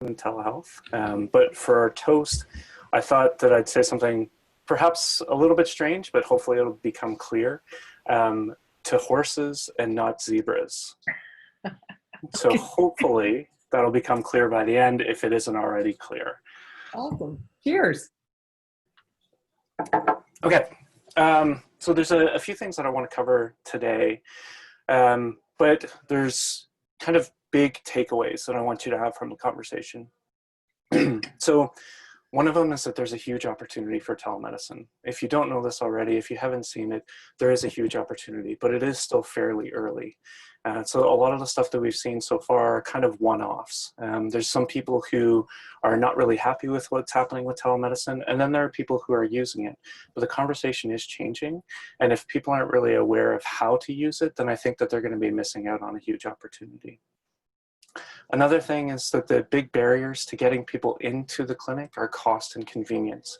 in telehealth. But for our toast, I thought that I'd say something perhaps a little bit strange, but hopefully it'll become clear, to horses and not zebras. So Okay. hopefully that'll become clear by the end if it isn't already clear. Awesome. Cheers. Okay, so there's a few things that I want to cover today, but there's kind of big takeaways that I want you to have from the conversation. So one of them is that there's a huge opportunity for telemedicine. If you don't know this already, if you haven't seen it, there is a huge opportunity, but it is still fairly early. So a lot of the stuff that we've seen so far are kind of one-offs. There's some people who are not really happy with what's happening with telemedicine, and then there are people who are using it. But the conversation is changing, and if people aren't really aware of how to use it, then I think that they're going to be missing out on a huge opportunity. Another thing is that the big barriers to getting people into the clinic are cost and convenience.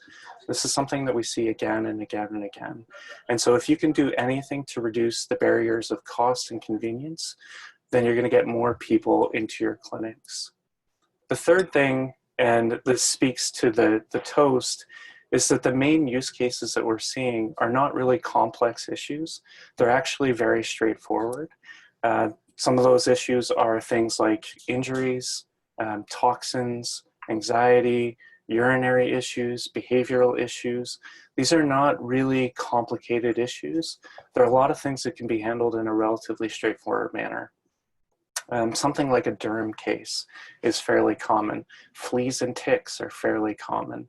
This is something that we see again and again and again. And so if you can do anything to reduce the barriers of cost and convenience, then you're going to get more people into your clinics. The third thing, and this speaks to the toast, is that the main use cases that we're seeing are not really complex issues. They're actually very straightforward. Some of those issues are things like injuries, toxins, anxiety, urinary issues, behavioral issues. These are not really complicated issues. There are a lot of things that can be handled in a relatively straightforward manner. Something like a derm case is fairly common. Fleas and ticks are fairly common.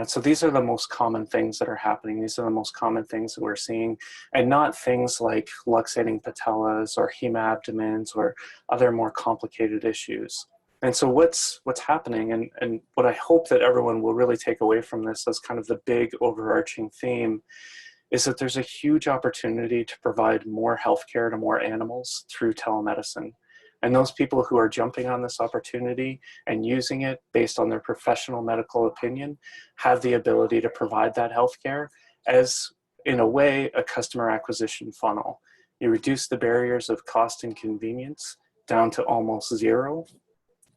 So these are the most common things that are happening. These are the most common things that we're seeing, and not things like luxating patellas or hemabdomens or other more complicated issues. And so what's happening, and what I hope that everyone will really take away from this as kind of the big overarching theme, is that there's a huge opportunity to provide more healthcare to more animals through telemedicine. And those people who are jumping on this opportunity and using it based on their professional medical opinion have the ability to provide that healthcare as, in a way, a customer acquisition funnel. You reduce the barriers of cost and convenience down to almost zero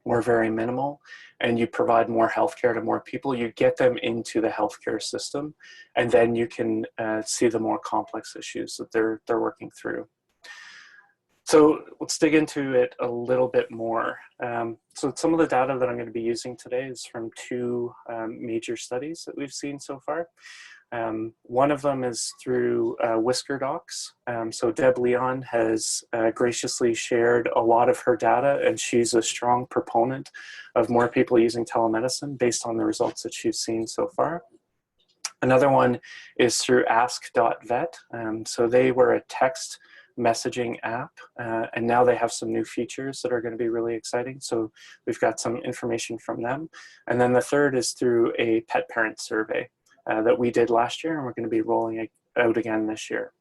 or very minimal, and you provide more healthcare to more people. You get them into the healthcare system, and then you can see the more complex issues that they're working through. So let's dig into it a little bit more. So some of the data that I'm going to be using today is from two major studies that we've seen so far. One of them is through Whisker Docs. So Deb Leon has graciously shared a lot of her data, and she's a strong proponent of more people using telemedicine based on the results that she's seen so far. Another one is through ask.vet. So they were a text messaging app, and now they have some new features that are going to be really exciting. So we've got some information from them. And then the third is through a pet parent survey that we did last year, and we're going to be rolling it out again this year.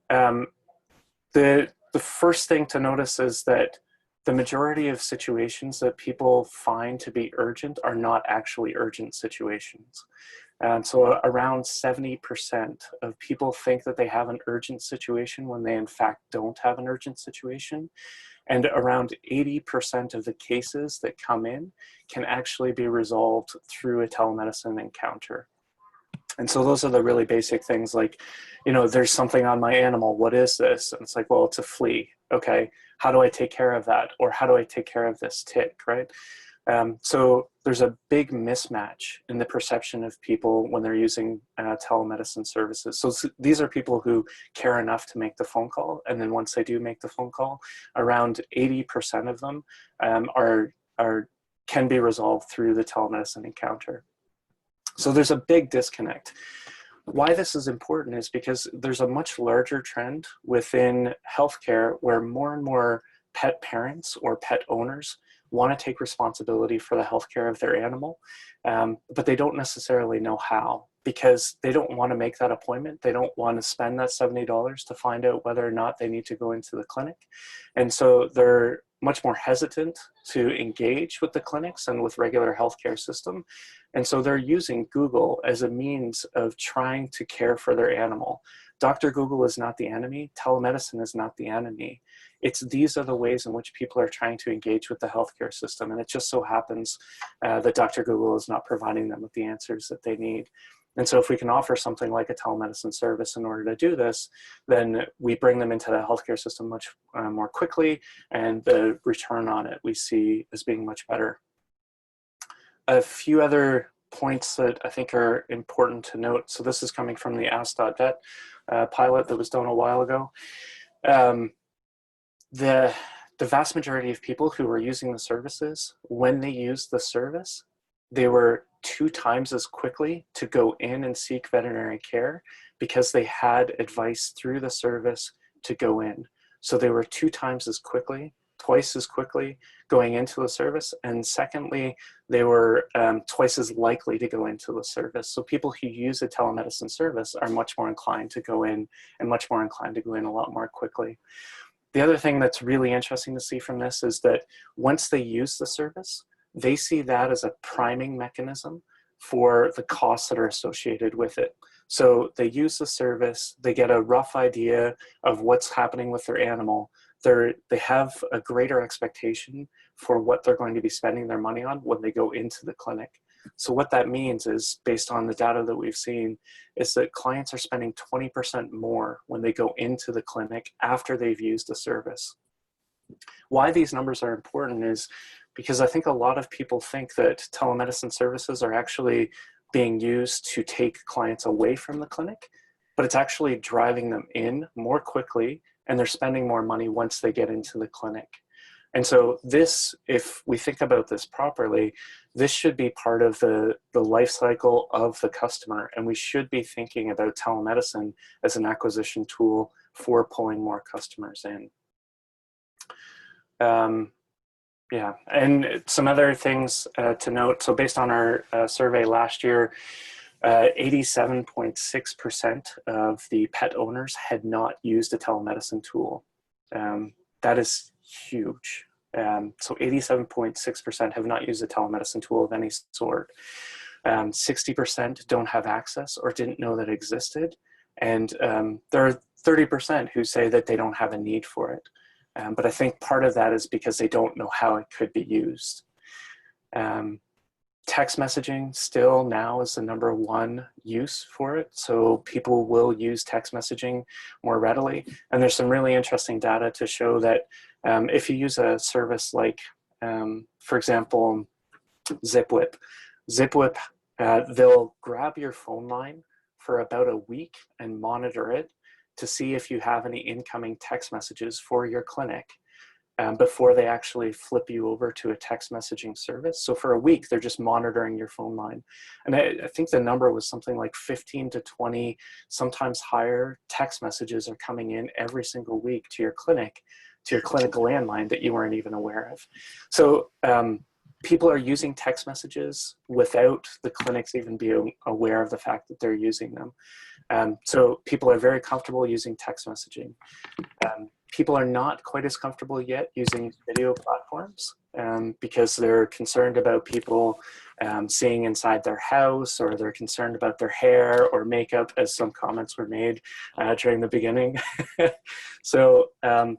The first thing to notice is that the majority of situations that people find to be urgent are not actually urgent situations. And so around 70% of people think that they have an urgent situation when they in fact don't have an urgent situation. And around 80% of the cases that come in can actually be resolved through a telemedicine encounter. And so those are the really basic things like, you know, there's something on my animal. What is this? And it's like, well, it's a flea. Okay, how do I take care of that? Or how do I take care of this tick, right? So there's a big mismatch in the perception of people when they're using telemedicine services. So these are people who care enough to make the phone call. And then once they do make the phone call, around 80% of them can be resolved through the telemedicine encounter. So there's a big disconnect. Why this is important is because there's a much larger trend within healthcare where more and more pet parents or pet owners want to take responsibility for the healthcare of their animal, but they don't necessarily know how, because they don't want to make that appointment. They don't want to spend that $70 to find out whether or not they need to go into the clinic. And so they're much more hesitant to engage with the clinics and with regular healthcare system. And so they're using Google as a means of trying to care for their animal. Dr. Google is not the enemy. Telemedicine is not the enemy. These are the ways in which people are trying to engage with the healthcare system. And it just so happens that Dr. Google is not providing them with the answers that they need. And so if we can offer something like a telemedicine service in order to do this, then we bring them into the healthcare system much more quickly, and the return on it we see as being much better. A few other points that I think are important to note. So this is coming from the Todd Vet pilot that was done a while ago. The vast majority of people who were using the services, when they used the service, they were 2 times as quickly to go in and seek veterinary care because they had advice through the service to go in. So they were 2 times as quickly, twice as quickly going into the service. And secondly, they were twice as likely to go into the service. So people who use a telemedicine service are much more inclined to go in, and much more inclined to go in a lot more quickly. The other thing that's really interesting to see from this is that once they use the service, they see that as a priming mechanism for the costs that are associated with it. So they use the service, they get a rough idea of what's happening with their animal. They have a greater expectation for what they're going to be spending their money on when they go into the clinic. So what that means is, based on the data that we've seen, is that clients are spending 20% more when they go into the clinic after they've used the service. Why these numbers are important is because I think a lot of people think that telemedicine services are actually being used to take clients away from the clinic, but it's actually driving them in more quickly, and they're spending more money once they get into the clinic. And so this, if we think about this properly, this should be part of the life cycle of the customer, and we should be thinking about telemedicine as an acquisition tool for pulling more customers in. Yeah, and some other things to note. So based on our survey last year, 87.6% of the pet owners had not used a telemedicine tool. That is huge. So 87.6% have not used a telemedicine tool of any sort. 60% don't have access or didn't know that it existed. And there are 30% who say that they don't have a need for it. But I think part of that is because they don't know how it could be used. Text messaging still now is the #1 use for it. So people will use text messaging more readily. And there's some really interesting data to show that if you use a service like, for example, ZipWhip, they'll grab your phone line for about a week and monitor it to see if you have any incoming text messages for your clinic before they actually flip you over to a text messaging service. So for a week, they're just monitoring your phone line. And I think the number was something like 15 to 20, sometimes higher, text messages are coming in every single week to your clinic landline that you weren't even aware of. So people are using text messages without the clinics even being aware of the fact that they're using them. So people are very comfortable using text messaging. People are not quite as comfortable yet using video platforms because they're concerned about people seeing inside their house, or they're concerned about their hair or makeup, as some comments were made during the beginning. So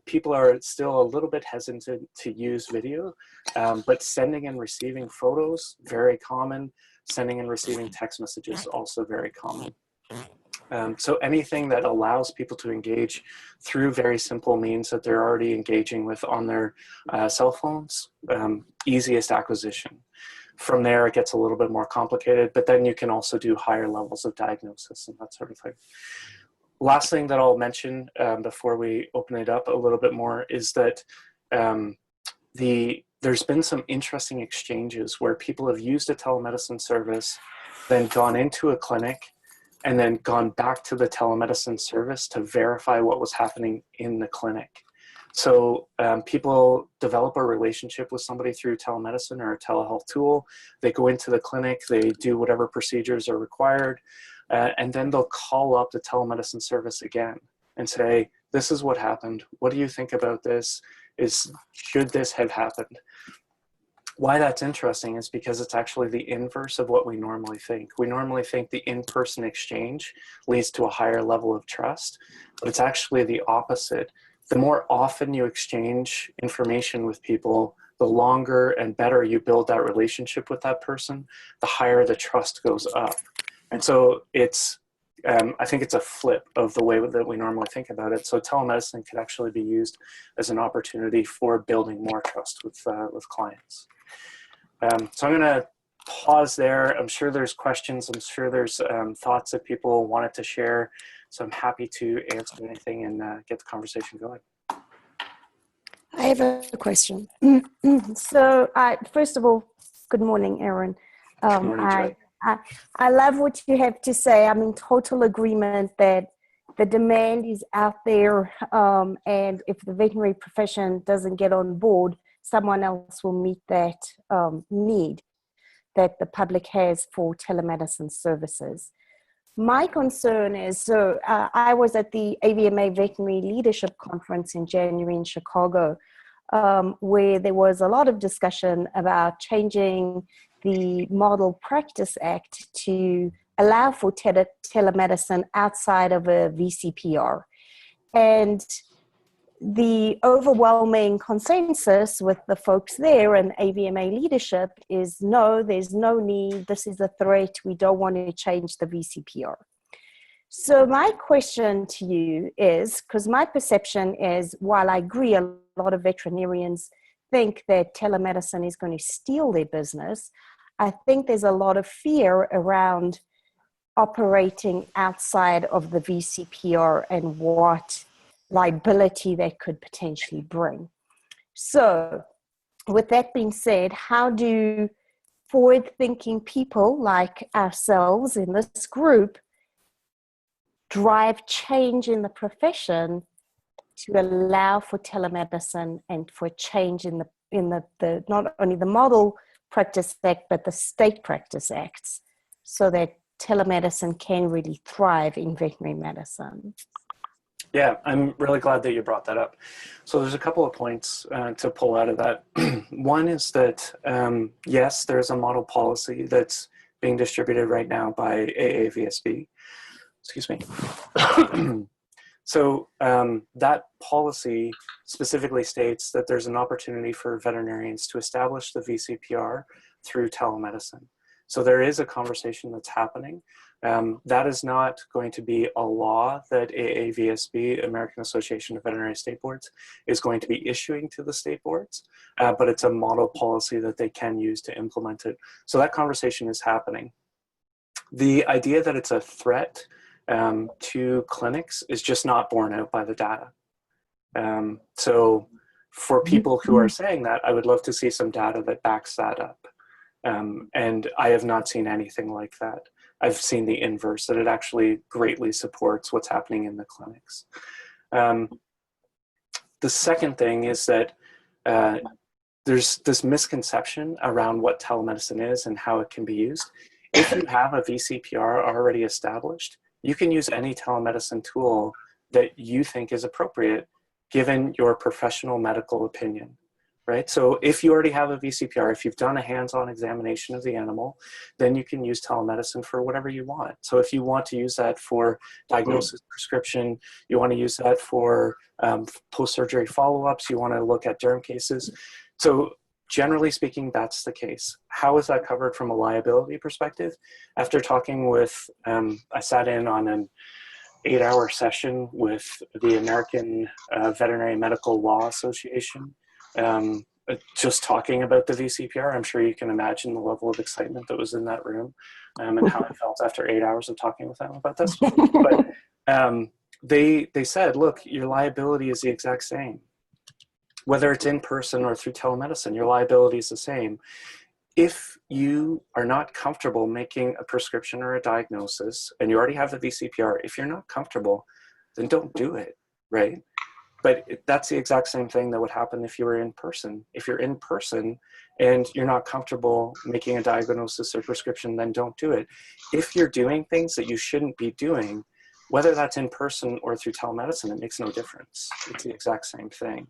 people are still a little bit hesitant to use video, but sending and receiving photos, very common. Sending and receiving text messages, also very common. So anything that allows people to engage through very simple means that they're already engaging with on their cell phones, easiest acquisition. From there, it gets a little bit more complicated, but then you can also do higher levels of diagnosis and that sort of thing. Last thing that I'll mention before we open it up a little bit more is that there's been some interesting exchanges where people have used a telemedicine service, then gone into a clinic, and then gone back to the telemedicine service to verify what was happening in the clinic. So people develop a relationship with somebody through telemedicine or a telehealth tool. They go into the clinic, they do whatever procedures are required, and then they'll call up the telemedicine service again and say, this is what happened. What do you think about this? Should this have happened? Why that's interesting is because it's actually the inverse of what we normally think. We normally think the in-person exchange leads to a higher level of trust, but it's actually the opposite. The more often you exchange information with people, the longer and better you build that relationship with that person, the higher the trust goes up. And so I think it's a flip of the way that we normally think about it. So telemedicine could actually be used as an opportunity for building more trust with clients. So I'm going to pause there. I'm sure there's questions. I'm sure there's thoughts that people wanted to share. So I'm happy to answer anything and get the conversation going. I have a question. So, first of all, good morning, Aaron. Good morning, Jay. I love what you have to say. I'm in total agreement that the demand is out there, and if the veterinary profession doesn't get on board, someone else will meet that need that the public has for telemedicine services. My concern is, I was at the AVMA Veterinary Leadership Conference in January in Chicago, where there was a lot of discussion about changing the Model Practice Act to allow for telemedicine outside of a VCPR. And the overwhelming consensus with the folks there and AVMA leadership is no, there's no need. This is a threat. We don't want to change the VCPR. So my question to you is, because my perception is, while I agree a lot of veterinarians think that telemedicine is going to steal their business, I think there's a lot of fear around operating outside of the VCPR and what liability that could potentially bring. So with that being said, how do forward-thinking people like ourselves in this group drive change in the profession to allow for telemedicine and for change in the not only the Model Practice Act, but the state practice acts, so that telemedicine can really thrive in veterinary medicine? Yeah, I'm really glad that you brought that up. So there's a couple of points to pull out of that. One is that, yes, there's a model policy that's being distributed right now by AAVSB. Excuse me. So that policy specifically states that there's an opportunity for veterinarians to establish the VCPR through telemedicine. So there is a conversation that's happening. That is not going to be a law that AAVSB, American Association of Veterinary State Boards, is going to be issuing to the state boards, but it's a model policy that they can use to implement it. So that conversation is happening. The idea that it's a threat to clinics is just not borne out by the data. So for people who are saying that, I would love to see some data that backs that up. And I have not seen anything like that. I've seen the inverse, that it actually greatly supports what's happening in the clinics. The second thing is that there's this misconception around what telemedicine is and how it can be used. If you have a VCPR already established, you can use any telemedicine tool that you think is appropriate given your professional medical opinion. Right? So if you already have a VCPR, if you've done a hands-on examination of the animal, then you can use telemedicine for whatever you want. So if you want to use that for diagnosis, prescription, you want to use that for post-surgery follow-ups, you want to look at derm cases. So generally speaking, that's the case. How is that covered from a liability perspective? After talking with, I sat in on an 8-hour session with the American Veterinary Medical Law Association, just talking about the VCPR. I'm sure you can imagine the level of excitement that was in that room, and how I felt after 8 hours of talking with them about this. But they said, look, your liability is the exact same. Whether it's in person or through telemedicine, your liability is the same. If you are not comfortable making a prescription or a diagnosis, and you already have the VCPR, if you're not comfortable, then don't do it, right? But that's the exact same thing that would happen if you were in person. If you're in person and you're not comfortable making a diagnosis or prescription, then don't do it. If you're doing things that you shouldn't be doing, whether that's in person or through telemedicine, it makes no difference. It's the exact same thing.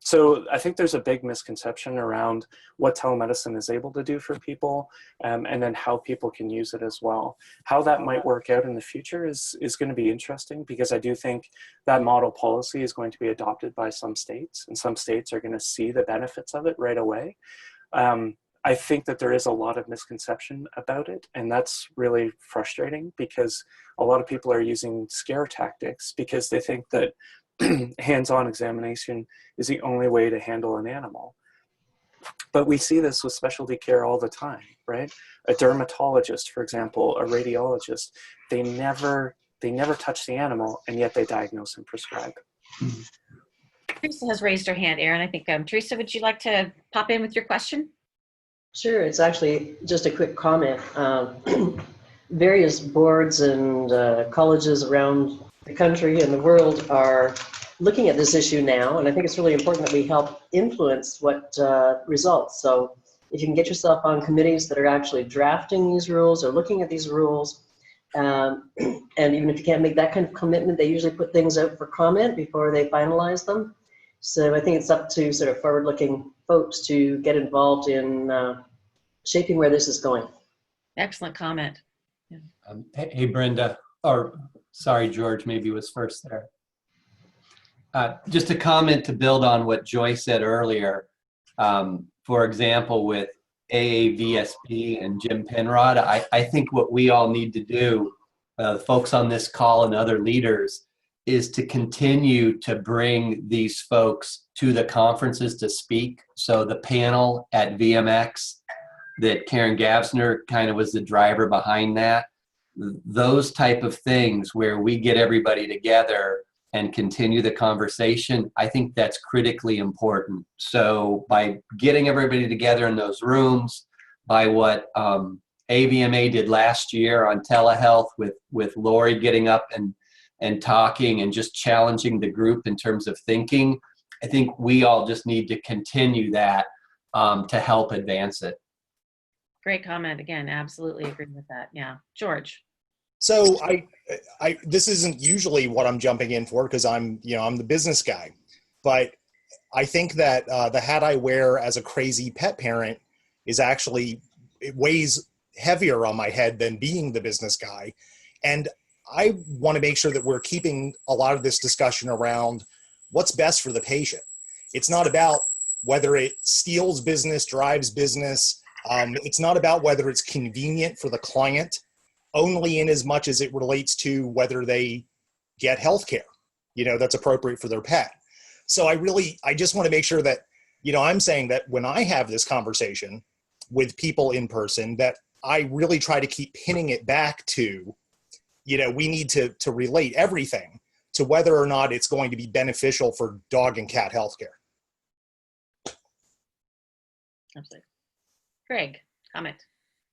So I think there's a big misconception around what telemedicine is able to do for people, and then how people can use it as well. How that might work out in the future is going to be interesting, because I do think that model policy is going to be adopted by some states, and some states are going to see the benefits of it right away. I think that there is a lot of misconception about it, and that's really frustrating, because a lot of people are using scare tactics because they think that hands-on examination is the only way to handle an animal. But we see this with specialty care all the time, right? A dermatologist, for example, a radiologist, they never touch the animal, and yet they diagnose and prescribe. Teresa has raised her hand, Erin. I think, Teresa, would you like to pop in with your question? Sure, it's actually just a quick comment. Various boards and colleges around the country and the world are looking at this issue now, and I think it's really important that we help influence what results. So if you can get yourself on committees that are actually drafting these rules or looking at these rules, and even if you can't make that kind of commitment, they usually put things out for comment before they finalize them. So I think it's up to sort of forward-looking folks to get involved in shaping where this is going. Excellent comment. Yeah. Hey, Brenda, or sorry, George, maybe was first there. Just a comment to build on what Joy said earlier. For example, with AAVSP and Jim Penrod, I think what we all need to do, folks on this call and other leaders, is to continue to bring these folks to the conferences to speak. So the panel at VMX that Karen Gavsner kind of was the driver behind that, those type of things where we get everybody together and continue the conversation, I think that's critically important. So by getting everybody together in those rooms, by what AVMA did last year on telehealth with Lori getting up and talking and just challenging the group in terms of thinking, I think we all just need to continue that to help advance it. Great comment. Again, absolutely agree with that. Yeah. George. So this isn't usually what I'm jumping in for, because I'm the business guy, but I think that the hat I wear as a crazy pet parent is actually, it weighs heavier on my head than being the business guy. And I want to make sure that we're keeping a lot of this discussion around what's best for the patient. It's not about whether it steals business, drives business. It's not about whether it's convenient for the client, only in as much as it relates to whether they get health care, that's appropriate for their pet. So I just want to make sure that, I'm saying that when I have this conversation with people in person, that I really try to keep pinning it back to, we need to relate everything to whether or not it's going to be beneficial for dog and cat healthcare. Absolutely. Greg, comment.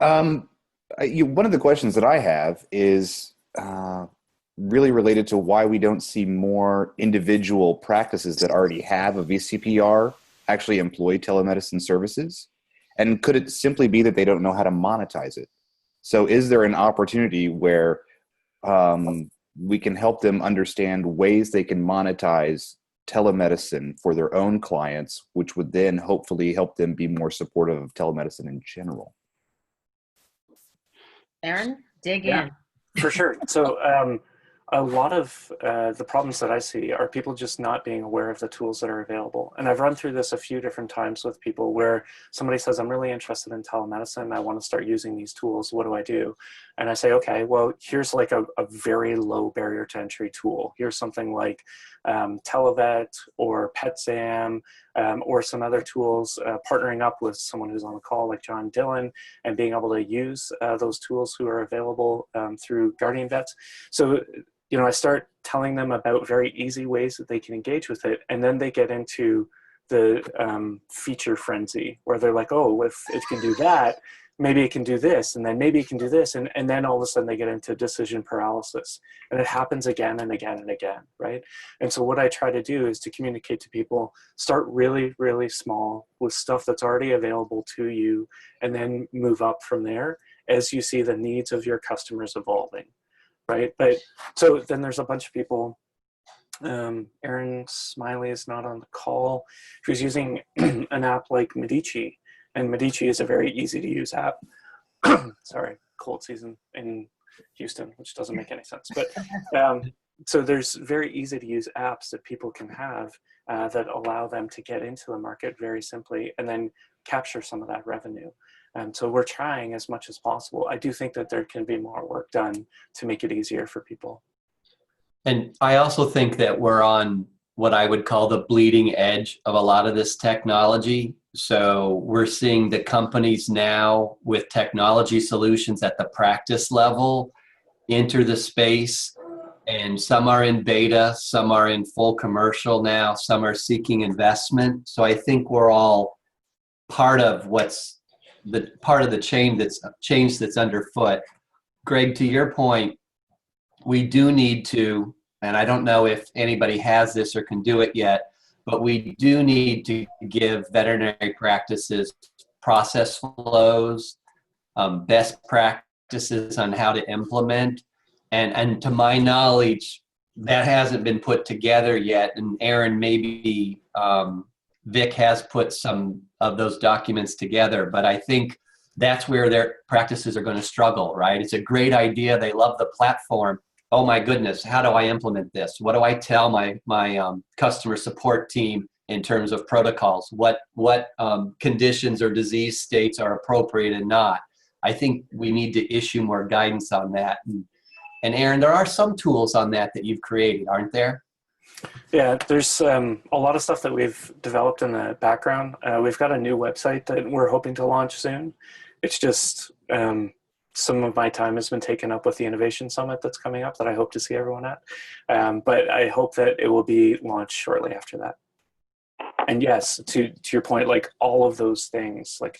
One of the questions that I have is really related to why we don't see more individual practices that already have a VCPR actually employ telemedicine services. And could it simply be that they don't know how to monetize it? So is there an opportunity where we can help them understand ways they can monetize telemedicine for their own clients, which would then hopefully help them be more supportive of telemedicine in general? Erin, dig in. For sure. So a lot of the problems that I see are people just not being aware of the tools that are available. And I've run through this a few different times with people where somebody says, I'm really interested in telemedicine. I want to start using these tools. What do I do? And I say, okay, well, here's like a very low barrier to entry tool. Here's something like Televet or PetZam or some other tools, partnering up with someone who's on the call like John Dillon and being able to use those tools who are available through Guardian Vets. So I start telling them about very easy ways that they can engage with it. And then they get into the feature frenzy where they're like, oh, if it can do that, maybe it can do this, and then maybe it can do this. And then all of a sudden they get into decision paralysis. And it happens again and again and again, right? And so what I try to do is to communicate to people, start really, really small with stuff that's already available to you, and then move up from there as you see the needs of your customers evolving. Right. But so then there's a bunch of people Erin Smiley is not on the call. She was using an app like Medici, and Medici is a very easy to use app. Sorry, cold season in Houston, which doesn't make any sense. But so there's very easy to use apps that people can have that allow them to get into the market very simply and then capture some of that revenue. So we're trying as much as possible. I do think that there can be more work done to make it easier for people. And I also think that we're on what I would call the bleeding edge of a lot of this technology. So we're seeing the companies now with technology solutions at the practice level enter the space, and some are in beta, some are in full commercial now, some are seeking investment. So I think we're all part of what's the part of the change that's underfoot. Greg, to your point, we do need to, and I don't know if anybody has this or can do it yet, but we do need to give veterinary practices process flows, best practices on how to implement. And to my knowledge, that hasn't been put together yet. And Erin, maybe Vic has put some of those documents together, but I think that's where their practices are going to struggle, right? It's a great idea. They love the platform. Oh my goodness, how do I implement this? What do I tell my customer support team in terms of protocols? What conditions or disease states are appropriate and not? I think we need to issue more guidance on that. And Erin, there are some tools on that you've created, aren't there? Yeah, there's a lot of stuff that we've developed in the background. We've got a new website that we're hoping to launch soon. It's just some of my time has been taken up with the Innovation Summit that's coming up that I hope to see everyone at. But I hope that it will be launched shortly after that. And yes, to your point, like all of those things, like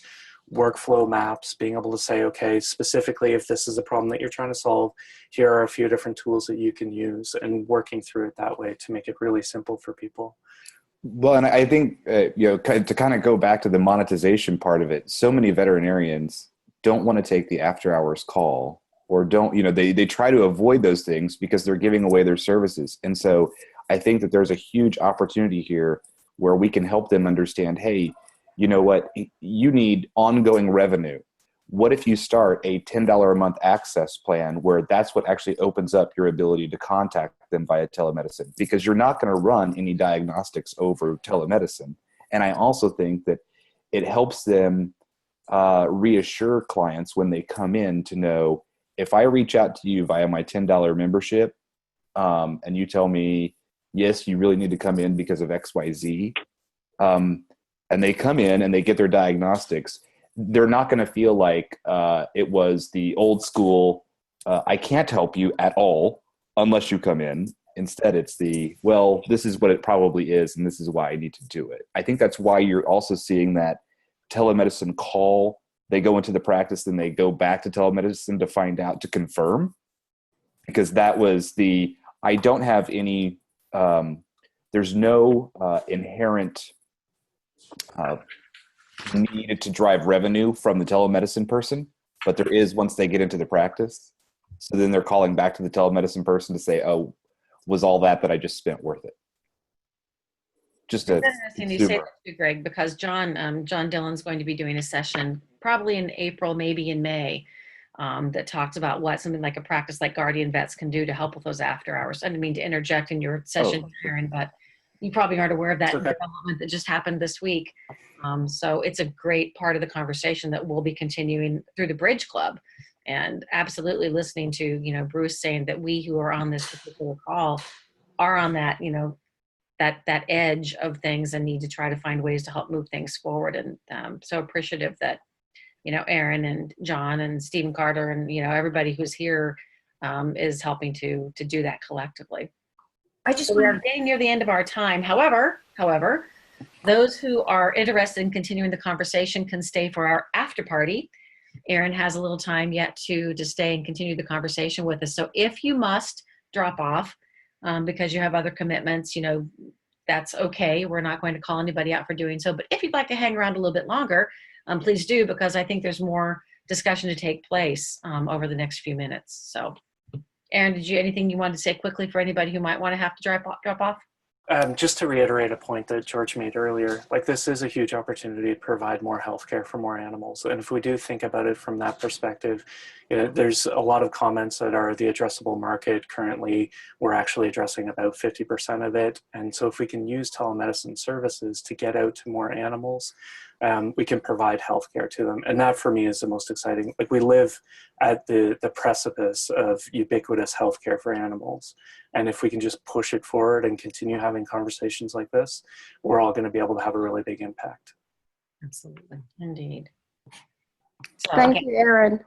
workflow maps, being able to say, okay, specifically if this is a problem that you're trying to solve, here are a few different tools that you can use, and working through it that way to make it really simple for people. Well, and I think, to kind of go back to the monetization part of it, so many veterinarians don't want to take the after hours call, or don't, they try to avoid those things because they're giving away their services. And so I think that there's a huge opportunity here where we can help them understand, hey, you know what, you need ongoing revenue. What if you start a $10 a month access plan where that's what actually opens up your ability to contact them via telemedicine? Because you're not going to run any diagnostics over telemedicine. And I also think that it helps them reassure clients when they come in to know, if I reach out to you via my $10 membership and you tell me, yes, you really need to come in because of XYZ, and they come in and they get their diagnostics, they're not going to feel like it was the old school, I can't help you at all unless you come in. Instead, it's well, this is what it probably is, and this is why I need to do it. I think that's why you're also seeing that telemedicine call. They go into the practice, then they go back to telemedicine to find out, to confirm, because that was I don't have any, there's no inherent needed to drive revenue from the telemedicine person, but there is once they get into the practice. So then they're calling back to the telemedicine person to say, oh, was all that I just spent worth it? Just It's interesting you say that too, Greg, because John Dillon's going to be doing a session probably in April, maybe in May, that talks about what something like a practice like Guardian Vets can do to help with those after hours. I didn't mean to interject in your session, Erin, but you probably aren't aware of that development that just happened this week. So it's a great part of the conversation that we'll be continuing through the Bridge Club, and absolutely listening to, Bruce saying that we who are on this particular call are on that, that edge of things and need to try to find ways to help move things forward. And so appreciative that, Erin and John and Stephen Carter and, everybody who's here is helping to do that collectively. We are getting near the end of our time. However, those who are interested in continuing the conversation can stay for our after party. Erin has a little time yet to stay and continue the conversation with us. So if you must drop off because you have other commitments, that's okay. We're not going to call anybody out for doing so. But if you'd like to hang around a little bit longer, please do, because I think there's more discussion to take place over the next few minutes. So Aaron, anything you wanted to say quickly for anybody who might want to have to drop off? Just to reiterate a point that George made earlier, like this is a huge opportunity to provide more healthcare for more animals. And if we do think about it from that perspective, there's a lot of comments that are the addressable market. Currently, we're actually addressing about 50% of it. And so if we can use telemedicine services to get out to more animals, we can provide healthcare to them. And that for me is the most exciting. Like we live at the precipice of ubiquitous healthcare for animals. And if we can just push it forward and continue having conversations like this, we're all going to be able to have a really big impact. Absolutely. Indeed. So, Thank you, Aaron.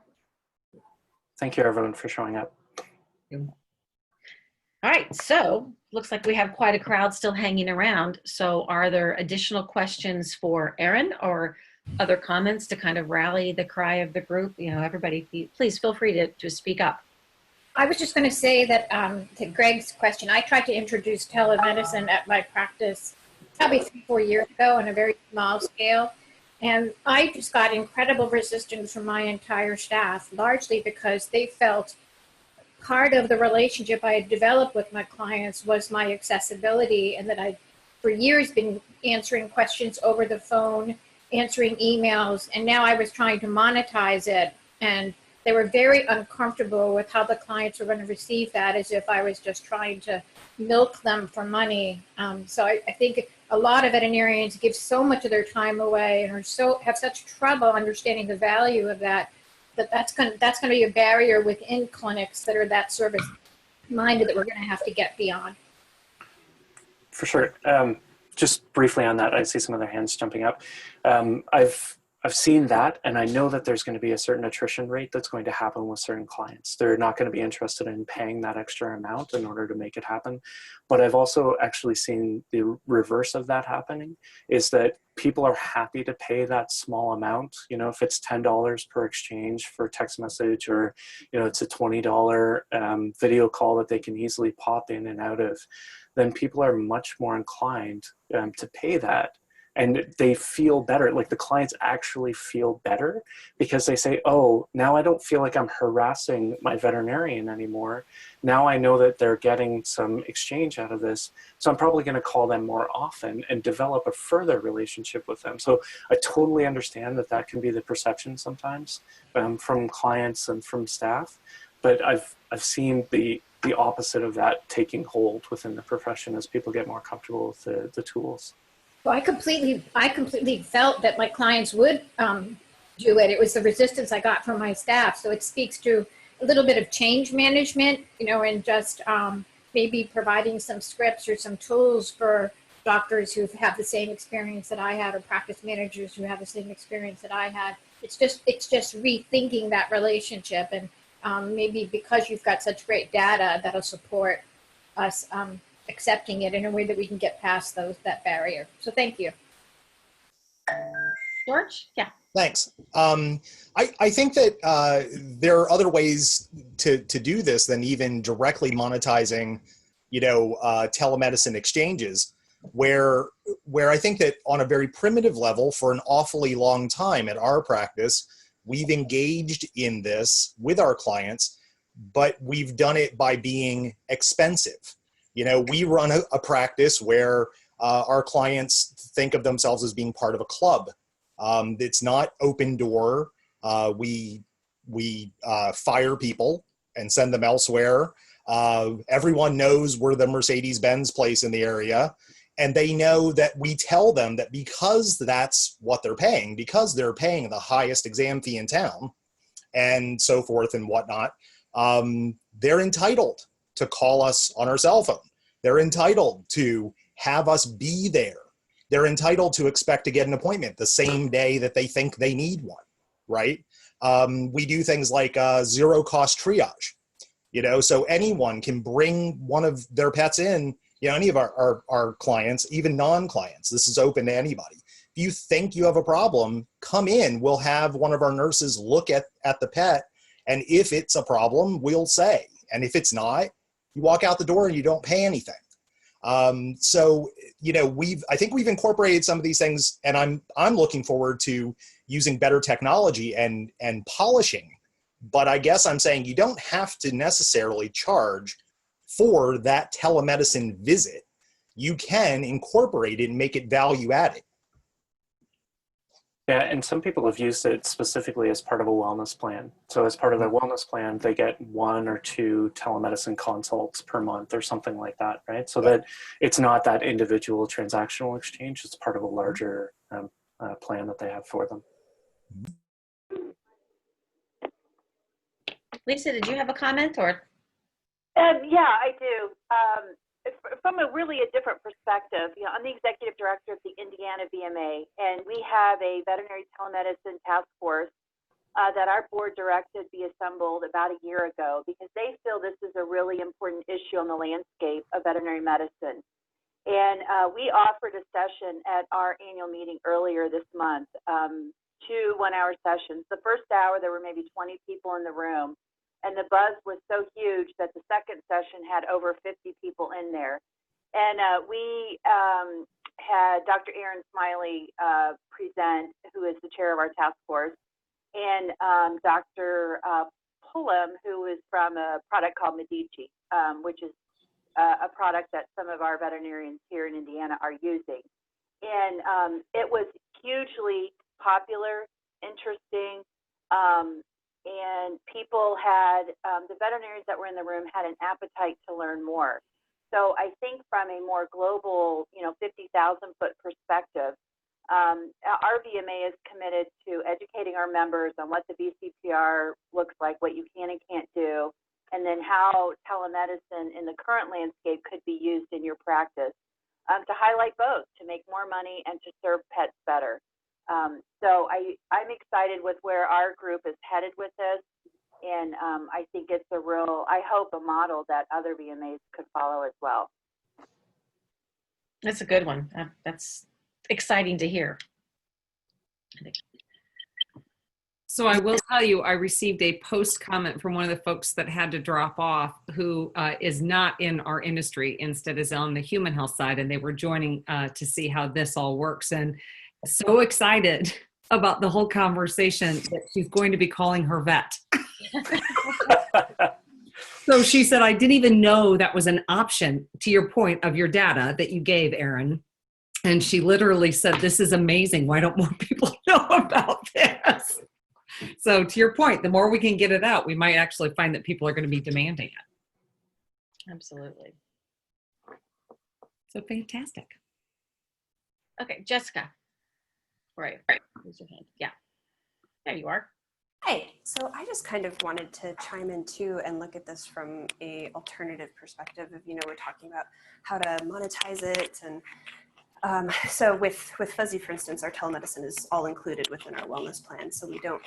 Thank you, everyone, for showing up. All right. So looks like we have quite a crowd still hanging around. So are there additional questions for Aaron or other comments to kind of rally the cry of the group? Everybody, please feel free to speak up. I was just going to say that to Greg's question, I tried to introduce telemedicine at my practice probably 3-4 years ago on a very small scale. And I just got incredible resistance from my entire staff, largely because they felt part of the relationship I had developed with my clients was my accessibility, and that I'd for years been answering questions over the phone, answering emails, and now I was trying to monetize it. And they were very uncomfortable with how the clients were going to receive that, as if I was just trying to milk them for money. So I think a lot of veterinarians give so much of their time away and have such trouble understanding the value of that's going to be a barrier within clinics that are that service minded that we're going to have to get beyond. For sure. Just briefly on that, I see some other hands jumping up. I've seen that, and I know that there's going to be a certain attrition rate that's going to happen with certain clients. They're not going to be interested in paying that extra amount in order to make it happen. But I've also actually seen the reverse of that happening, is that people are happy to pay that small amount. If it's $10 per exchange for a text message, or, it's a $20 video call that they can easily pop in and out of, then people are much more inclined to pay that. And they feel better, like the clients actually feel better, because they say, oh, now I don't feel like I'm harassing my veterinarian anymore. Now I know that they're getting some exchange out of this. So I'm probably going to call them more often and develop a further relationship with them. So I totally understand that can be the perception sometimes from clients and from staff. But I've seen the opposite of that taking hold within the profession as people get more comfortable with the tools. Well, I completely felt that my clients would do it. It was the resistance I got from my staff. So it speaks to a little bit of change management, and just maybe providing some scripts or some tools for doctors who have the same experience that I had, or practice managers who have the same experience that I had. It's just rethinking that relationship, and maybe because you've got such great data, that'll support us accepting it in a way that we can get past that barrier. So thank you. George? Yeah. Thanks. I think that there are other ways to do this than even directly monetizing, telemedicine exchanges, where I think that on a very primitive level, for an awfully long time at our practice, we've engaged in this with our clients, but we've done it by being expensive. We run a practice where our clients think of themselves as being part of a club. It's not open door. We fire people and send them elsewhere. Everyone knows we're the Mercedes-Benz place in the area. And they know that we tell them that because that's what they're paying, because they're paying the highest exam fee in town and so forth and whatnot, they're entitled to call us on our cell phone. They're entitled to have us be there. They're entitled to expect to get an appointment the same day that they think they need one, right? We do things like zero cost triage, so anyone can bring one of their pets in, any of our clients, even non-clients. This is open to anybody. If you think you have a problem, come in. We'll have one of our nurses look at the pet, and if it's a problem, we'll say. And if it's not, you walk out the door and you don't pay anything. So, I think we've incorporated some of these things, and I'm looking forward to using better technology and polishing But I guess I'm saying you don't have to necessarily charge for that telemedicine visit. You can incorporate it and make it value added. Yeah, and some people have used it specifically as part of a wellness plan. So as part of their wellness plan, they get 1 or 2 telemedicine consults per month or something like that, right? So that it's not that individual transactional exchange, it's part of a larger plan that they have for them. Lisa, did you have a comment or? Yeah, I do. From a really a different perspective, you know, I'm the executive director of the Indiana VMA, and we have a veterinary telemedicine task force that our board directed be assembled about a year ago because they feel this is a really important issue on the landscape of veterinary medicine. And we offered a session at our annual meeting earlier this month, 2 one-hour sessions. The first hour, there were maybe 20 people in the room. And the buzz was so huge that the second session had over 50 people in there. And we had Dr. Aaron Smiley present, who is the chair of our task force, and Dr. Pullum, who is from a product called Medici, which is a product that some of our veterinarians here in Indiana are using. And it was hugely popular, interesting, and people had, the veterinarians that were in the room had an appetite to learn more. So I think from a more global, 50,000 foot perspective, our VMA is committed to educating our members on what the VCPR looks like, what you can and can't do, and then how telemedicine in the current landscape could be used in your practice to highlight both, to make more money and to serve pets better. So I'm excited with where our group is headed with this, and I think it's I hope a model that other VMAs could follow as well. That's a good one. That's exciting to hear. So I will tell you, I received a post comment from one of the folks that had to drop off, who is not in our industry, instead is on the human health side, and they were joining to see how this all works. And so excited about the whole conversation that she's going to be calling her vet. So she said, I didn't even know that was an option, to your point of your data that you gave, Aaron. And she literally said, this is amazing. Why don't more people know about this? So to your point, the more we can get it out, we might actually find that people are going to be demanding it. Absolutely. So fantastic. Okay, Jessica. Right. Raise your hand. Yeah. There you are. Hi. So I just kind of wanted to chime in too and look at this from a alternative perspective of, we're talking about how to monetize it. And so with Fuzzy, for instance, our telemedicine is all included within our wellness plan. So we don't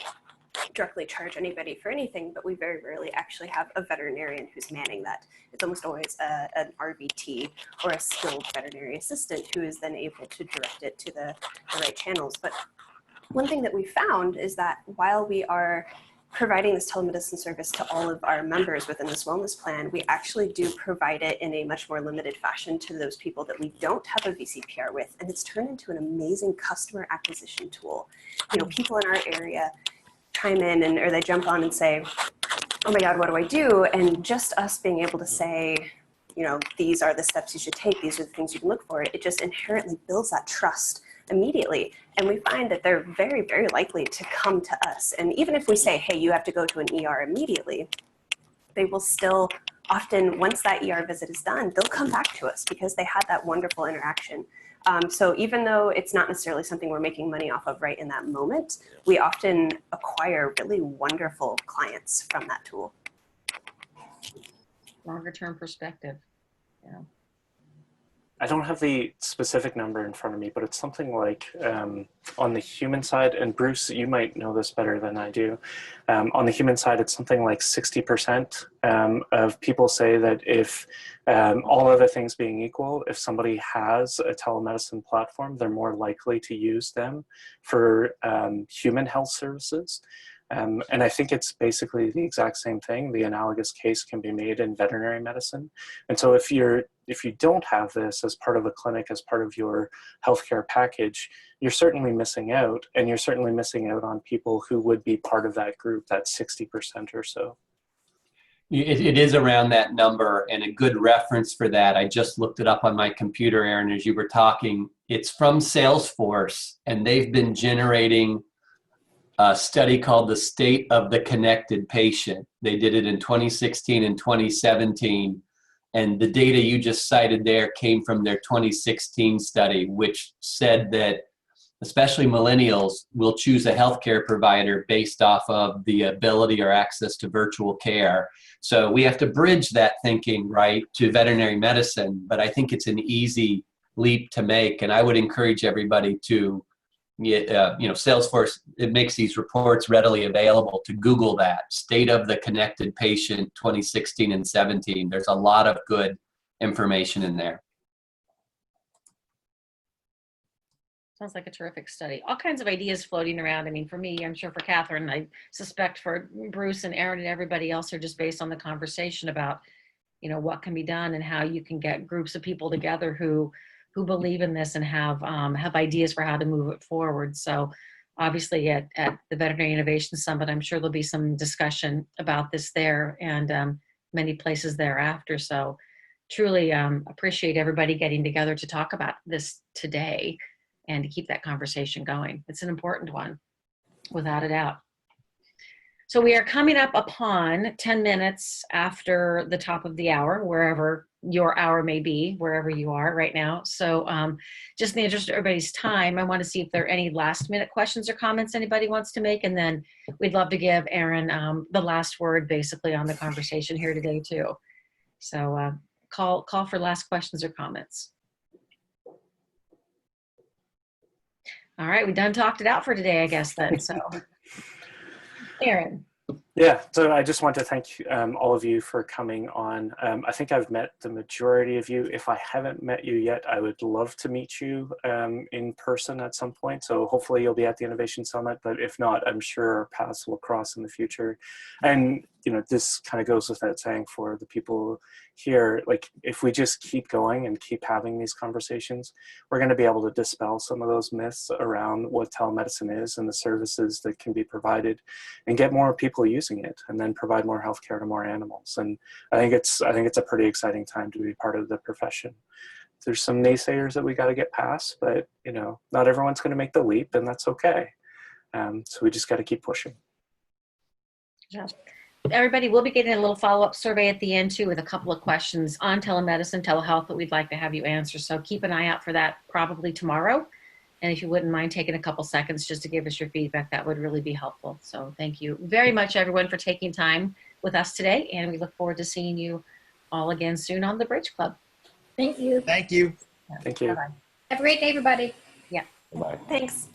directly charge anybody for anything, but we very rarely actually have a veterinarian who's manning that. It's almost always an RVT or a skilled veterinary assistant who is then able to direct it to the right channels. But one thing that we found is that while we are providing this telemedicine service to all of our members within this wellness plan, we actually do provide it in a much more limited fashion to those people that we don't have a VCPR with. And it's turned into an amazing customer acquisition tool. People in our area chime in or they jump on and say, oh my God, what do I do? And just us being able to say, these are the steps you should take, these are the things you can look for, it just inherently builds that trust immediately. And we find that they're very, very likely to come to us. And even if we say, hey, you have to go to an ER immediately, they will still often, once that ER visit is done, they'll come back to us because they had that wonderful interaction. So even though it's not necessarily something we're making money off of right in that moment, we often acquire really wonderful clients from that tool. Longer term perspective. Yeah. I don't have the specific number in front of me, but it's something like on the human side, and Bruce, you might know this better than I do. On the human side, it's something like 60% of people say that if all other things being equal, if somebody has a telemedicine platform, they're more likely to use them for human health services. And I think it's basically the exact same thing. The analogous case can be made in veterinary medicine. And so if you don't have this as part of a clinic, as part of your healthcare package, you're certainly missing out, and you're certainly missing out on people who would be part of that group, that 60% or so. It is around that number, and a good reference for that, I just looked it up on my computer, Aaron, as you were talking. It's from Salesforce, and they've been generating a study called the State of the Connected Patient. They did it in 2016 and 2017, and the data you just cited there came from their 2016 study, which said that especially millennials will choose a healthcare provider based off of the ability or access to virtual care. So we have to bridge that thinking, right, to veterinary medicine, but I think it's an easy leap to make, and I would encourage everybody to, Salesforce, it makes these reports readily available, to Google that, State of the Connected Patient 2016 and 17. There's a lot of good information in there. Sounds like a terrific study. All kinds of ideas floating around. I mean, for me, I'm sure for Catherine, I suspect for Bruce and Aaron and everybody else, are just based on the conversation about, what can be done and how you can get groups of people together who believe in this and have ideas for how to move it forward. So obviously at the Veterinary Innovation Summit, I'm sure there'll be some discussion about this there, and many places thereafter. So truly appreciate everybody getting together to talk about this today and to keep that conversation going. It's an important one, without a doubt. So we are coming up upon 10 minutes after the top of the hour, wherever your hour may be, wherever you are right now. So just in the interest of everybody's time, I want to see if there are any last minute questions or comments anybody wants to make. And then we'd love to give Aaron the last word basically on the conversation here today too. So call for last questions or comments. All right, we done talked it out for today, I guess then. So, Aaron. Yeah, so I just want to thank all of you for coming on. I think I've met the majority of you. If I haven't met you yet, I would love to meet you in person at some point. So hopefully you'll be at the Innovation Summit, but if not, I'm sure our paths will cross in the future. And this kind of goes without saying for the people here, like if we just keep going and keep having these conversations, we're going to be able to dispel some of those myths around what telemedicine is and the services that can be provided, and get more people using it, and then provide more healthcare to more animals. And I think it's a pretty exciting time to be part of the profession. There's some naysayers that we got to get past, but not everyone's going to make the leap, and that's okay. So we just got to keep pushing. Yeah. Everybody, we'll be getting a little follow-up survey at the end too, with a couple of questions on telemedicine, telehealth that we'd like to have you answer. So keep an eye out for that probably tomorrow. And if you wouldn't mind taking a couple seconds just to give us your feedback, that would really be helpful. So thank you very much, everyone, for taking time with us today. And we look forward to seeing you all again soon on the Bridge Club. Thank you. Thank you. Thank you. Bye-bye. Have a great day, everybody. Yeah. Bye. Thanks.